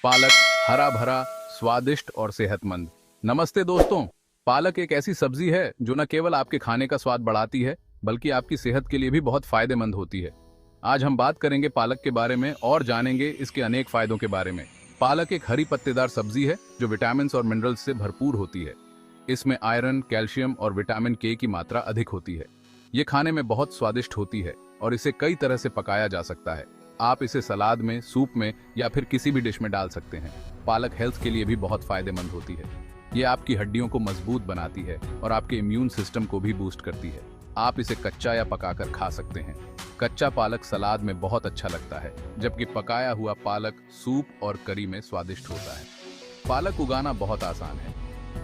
पालक हरा भरा, स्वादिष्ट और सेहतमंद। नमस्ते दोस्तों। पालक एक ऐसी सब्जी है जो न केवल आपके खाने का स्वाद बढ़ाती है बल्कि आपकी सेहत के लिए भी बहुत फायदेमंद होती है। आज हम बात करेंगे पालक के बारे में और जानेंगे इसके अनेक फायदों के बारे में। पालक एक हरी पत्तेदार सब्जी है जो विटामिन और मिनरल्स से भरपूर होती है। इसमें आयरन, कैल्शियम और विटामिन के की मात्रा अधिक होती है। ये खाने में बहुत स्वादिष्ट होती है और इसे कई तरह से पकाया जा सकता है। आप इसे सलाद में, सूप में या फिर किसी भी डिश में डाल सकते हैं। पालक हेल्थ के लिए भी बहुत फायदेमंद होती है। ये आपकी हड्डियों को मजबूत बनाती है और आपके इम्यून सिस्टम को भी बूस्ट करती है। आप इसे कच्चा या पकाकर खा सकते हैं। कच्चा पालक सलाद में बहुत अच्छा लगता है, जबकि पकाया हुआ पालक सूप और करी में स्वादिष्ट होता है। पालक उगाना बहुत आसान है।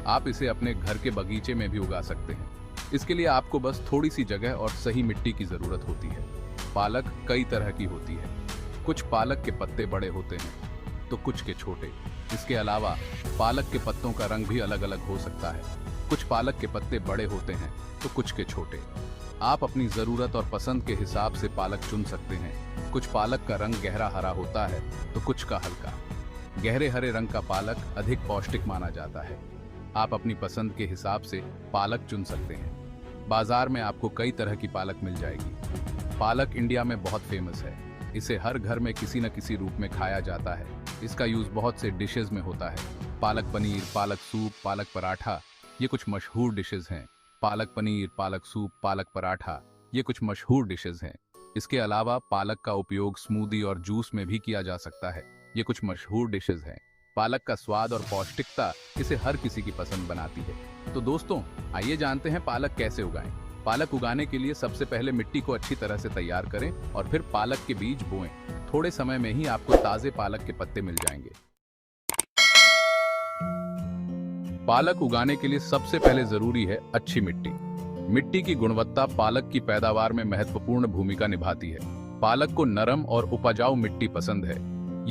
आप इसे अपने घर के बगीचे में भी उगा सकते हैं। इसके लिए आपको बस थोड़ी सी जगह और सही मिट्टी की जरूरत होती है। पालक कई तरह की होती है। कुछ पालक के पत्ते बड़े होते हैं तो कुछ के छोटे। इसके अलावा पालक के पत्तों का रंग भी अलग अलग हो सकता है। कुछ पालक के पत्ते बड़े होते हैं तो कुछ के छोटे। आप अपनी जरूरत और पसंद के हिसाब से पालक चुन सकते हैं। कुछ पालक का रंग गहरा हरा होता है तो कुछ का हल्का। गहरे हरे रंग का पालक अधिक पौष्टिक माना जाता है। आप अपनी पसंद के हिसाब से पालक चुन सकते हैं। बाजार में आपको कई तरह की पालक मिल जाएगी। पालक इंडिया में बहुत फेमस है। इसे हर घर में किसी न किसी रूप में खाया जाता है। इसका यूज बहुत से डिशेज में होता है। पालक पनीर, पालक सूप, पालक पराठा, ये कुछ मशहूर डिशेज हैं। पालक पनीर, पालक सूप, पालक पराठा, ये कुछ मशहूर डिशेज हैं। इसके अलावा पालक का उपयोग स्मूदी और जूस में भी किया जा सकता है। ये कुछ मशहूर डिशेज हैं। पालक का स्वाद और पौष्टिकता इसे हर किसी की पसंद बनाती है। तो दोस्तों, आइए जानते हैं पालक कैसे उगाएं। पालक उगाने के लिए सबसे पहले मिट्टी को अच्छी तरह से तैयार करें और फिर पालक के बीज बोएं। थोड़े समय में ही आपको ताजे पालक के पत्ते मिल जाएंगे। पालक उगाने के लिए सबसे पहले जरूरी है अच्छी मिट्टी। मिट्टी की गुणवत्ता पालक की पैदावार में महत्वपूर्ण भूमिका निभाती है। पालक को नरम और उपजाऊ मिट्टी पसंद है।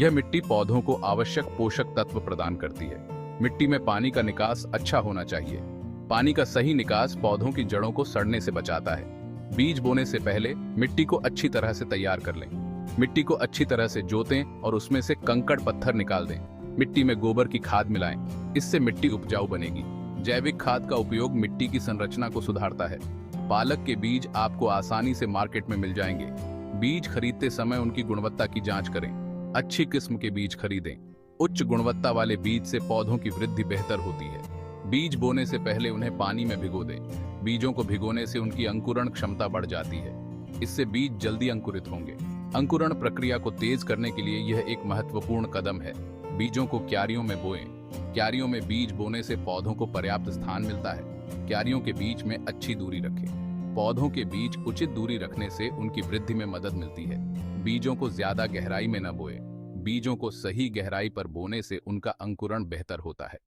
यह मिट्टी पौधों को आवश्यक पोषक तत्व प्रदान करती है। मिट्टी में पानी का निकास अच्छा होना चाहिए। पानी का सही निकास पौधों की जड़ों को सड़ने से बचाता है। बीज बोने से पहले मिट्टी को अच्छी तरह से तैयार कर लें। मिट्टी को अच्छी तरह से जोतें और उसमें से कंकड़ पत्थर निकाल दें। मिट्टी में गोबर की खाद मिलाएं। इससे मिट्टी उपजाऊ बनेगी। जैविक खाद का उपयोग मिट्टी की संरचना को सुधारता है। पालक के बीज आपको आसानी से मार्केट में मिल जाएंगे। बीज खरीदते समय उनकी गुणवत्ता की जांच करें। अच्छी किस्म के बीज खरीदें। उच्च गुणवत्ता वाले बीज से पौधों की वृद्धि बेहतर होती है। बीज बोने से पहले उन्हें पानी में भिगो दें। बीजों को भिगोने से उनकी अंकुरण क्षमता बढ़ जाती है। इससे बीज जल्दी अंकुरित होंगे। अंकुरण प्रक्रिया को तेज करने के लिए यह एक महत्वपूर्ण कदम है। बीजों को क्यारियों में बोएं। क्यारियों में बीज बोने से पौधों को पर्याप्त स्थान मिलता है। क्यारियों के बीच में अच्छी दूरी रखें। पौधों के बीच उचित दूरी रखने से उनकी वृद्धि में मदद मिलती है। बीजों को ज्यादा गहराई में न बोएं। बीजों को सही गहराई पर बोने से उनका अंकुरण बेहतर होता है।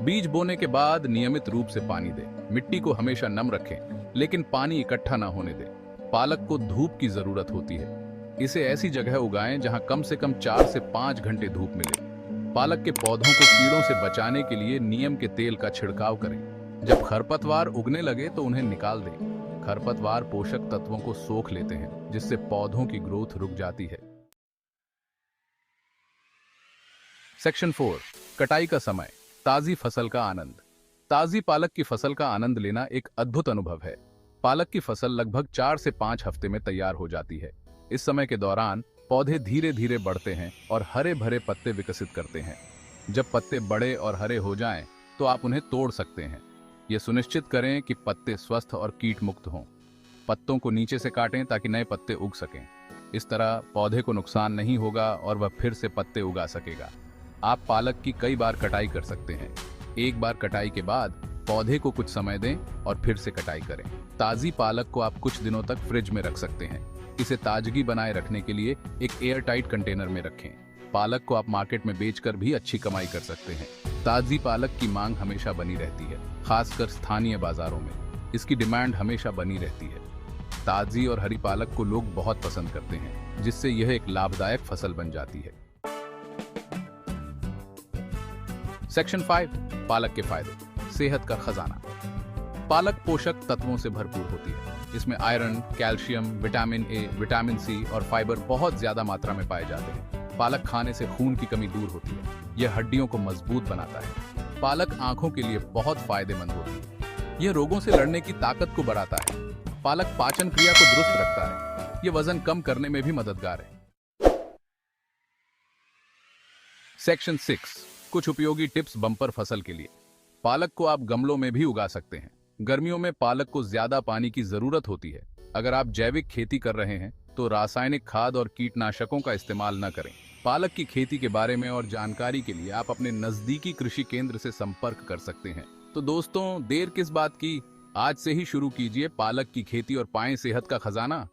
बीज बोने के बाद नियमित रूप से पानी दें। मिट्टी को हमेशा नम रखें, लेकिन पानी इकट्ठा न होने दें। पालक को धूप की जरूरत होती है। इसे ऐसी जगह उगाएं जहां कम से कम 4 से 5 घंटे धूप मिले। पालक के पौधों को कीड़ों से बचाने के लिए नीम के तेल का छिड़काव करें। जब खरपतवार उगने लगे तो उन्हें निकाल दें। खरपतवार पोषक तत्वों को सोख लेते हैं, जिससे पौधों की ग्रोथ रुक जाती है। सेक्शन 4, कटाई का समय। ताजी फसल का आनंद। ताजी पालक की फसल का आनंद लेना एक अद्भुत अनुभव है। पालक की फसल लगभग 4 से 5 हफ्ते में तैयार हो जाती है। इस समय के दौरान पौधे धीरे धीरे बढ़ते हैं और हरे भरे पत्ते विकसित करते हैं। जब पत्ते बड़े और हरे हो जाएं, तो आप उन्हें तोड़ सकते हैं। यह सुनिश्चित करें कि पत्ते स्वस्थ और कीट मुक्त हों। पत्तों को नीचे से काटें ताकि नए पत्ते उग सकें। इस तरह पौधे को नुकसान नहीं होगा और वह फिर से पत्ते उगा सकेगा। आप पालक की कई बार कटाई कर सकते हैं। एक बार कटाई के बाद पौधे को कुछ समय दें और फिर से कटाई करें। ताजी पालक को आप कुछ दिनों तक फ्रिज में रख सकते हैं। इसे ताजगी बनाए रखने के लिए एक एयर टाइट कंटेनर में रखें। पालक को आप मार्केट में बेचकर भी अच्छी कमाई कर सकते हैं। ताजी पालक की मांग हमेशा बनी रहती है, खासकर स्थानीय बाजारों में। इसकी डिमांड हमेशा बनी रहती है। ताजी और हरी पालक को लोग बहुत पसंद करते हैं, जिससे यह एक लाभदायक फसल बन जाती है। सेक्शन 5, पालक के फायदे। सेहत का खजाना। पालक पोषक तत्वों से भरपूर होती है। इसमें iron, calcium, vitamin A, vitamin C और फाइबर बहुत ज्यादा मात्रा में पाए जाते हैं। पालक खाने से खून की कमी दूर होती है। यह हड्डियों को मजबूत बनाता है। पालक आंखों के लिए बहुत फायदेमंद होती है। यह रोगों से लड़ने की ताकत को बढ़ाता है। पालक पाचन क्रिया को दुरुस्त रखता है। यह वजन कम करने में भी मददगार है। सेक्शन 6, कुछ उपयोगी टिप्स बम्पर फसल के लिए। पालक को आप गमलों में भी उगा सकते हैं। गर्मियों में पालक को ज्यादा पानी की जरूरत होती है। अगर आप जैविक खेती कर रहे हैं तो रासायनिक खाद और कीटनाशकों का इस्तेमाल न करें। पालक की खेती के बारे में और जानकारी के लिए आप अपने नजदीकी कृषि केंद्र से संपर्क कर सकते हैं। तो दोस्तों, देर किस बात की, आज से ही शुरू कीजिए पालक की खेती और पाएं सेहत का खजाना।